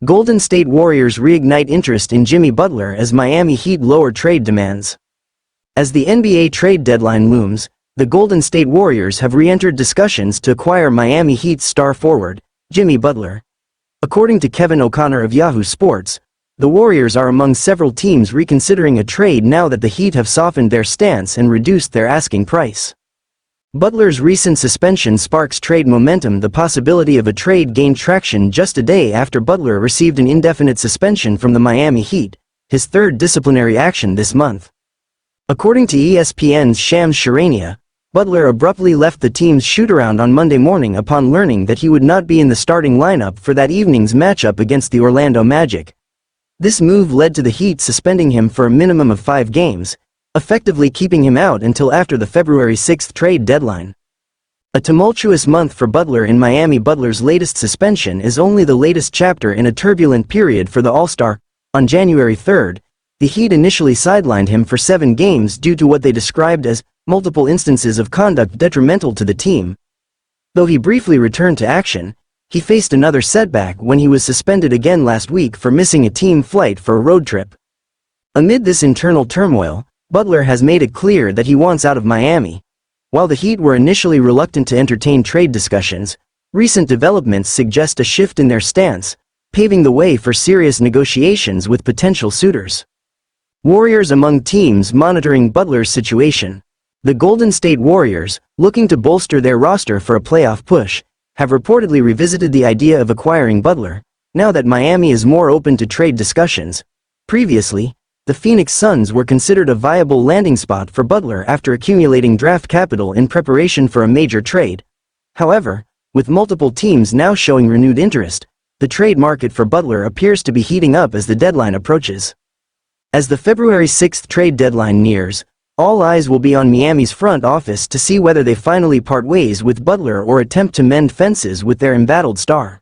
Golden State Warriors reignite interest in Jimmy Butler as Miami Heat lower trade demands. As the NBA trade deadline looms, the Golden State Warriors have re-entered discussions to acquire Miami Heat's star forward, Jimmy Butler. According to Kevin O'Connor of Yahoo Sports, the Warriors are among several teams reconsidering a trade now that the Heat have softened their stance and reduced their asking price. Butler's recent suspension sparks trade momentum. The possibility of a trade gained traction just a day after Butler received an indefinite suspension from the Miami Heat, his third disciplinary action this month. According to ESPN's Shams Charania, Butler abruptly left the team's shootaround on Monday morning upon learning that he would not be in the starting lineup for that evening's matchup against the Orlando Magic. This move led to the Heat suspending him for a minimum of 5 games, effectively keeping him out until after the February 6 trade deadline. A tumultuous month for Butler in Miami. Butler's latest suspension is only the latest chapter in a turbulent period for the All-Star. On January 3, the Heat initially sidelined him for 7 games due to what they described as multiple instances of conduct detrimental to the team. Though he briefly returned to action, he faced another setback when he was suspended again last week for missing a team flight for a road trip. Amid this internal turmoil, Butler has made it clear that he wants out of Miami. While the Heat were initially reluctant to entertain trade discussions, recent developments suggest a shift in their stance, paving the way for serious negotiations with potential suitors. Warriors among teams monitoring Butler's situation. The Golden State Warriors, looking to bolster their roster for a playoff push, have reportedly revisited the idea of acquiring Butler, now that Miami is more open to trade discussions. Previously, the Phoenix Suns were considered a viable landing spot for Butler after accumulating draft capital in preparation for a major trade. However, with multiple teams now showing renewed interest, the trade market for Butler appears to be heating up as the deadline approaches. As the February 6 trade deadline nears, all eyes will be on Miami's front office to see whether they finally part ways with Butler or attempt to mend fences with their embattled star.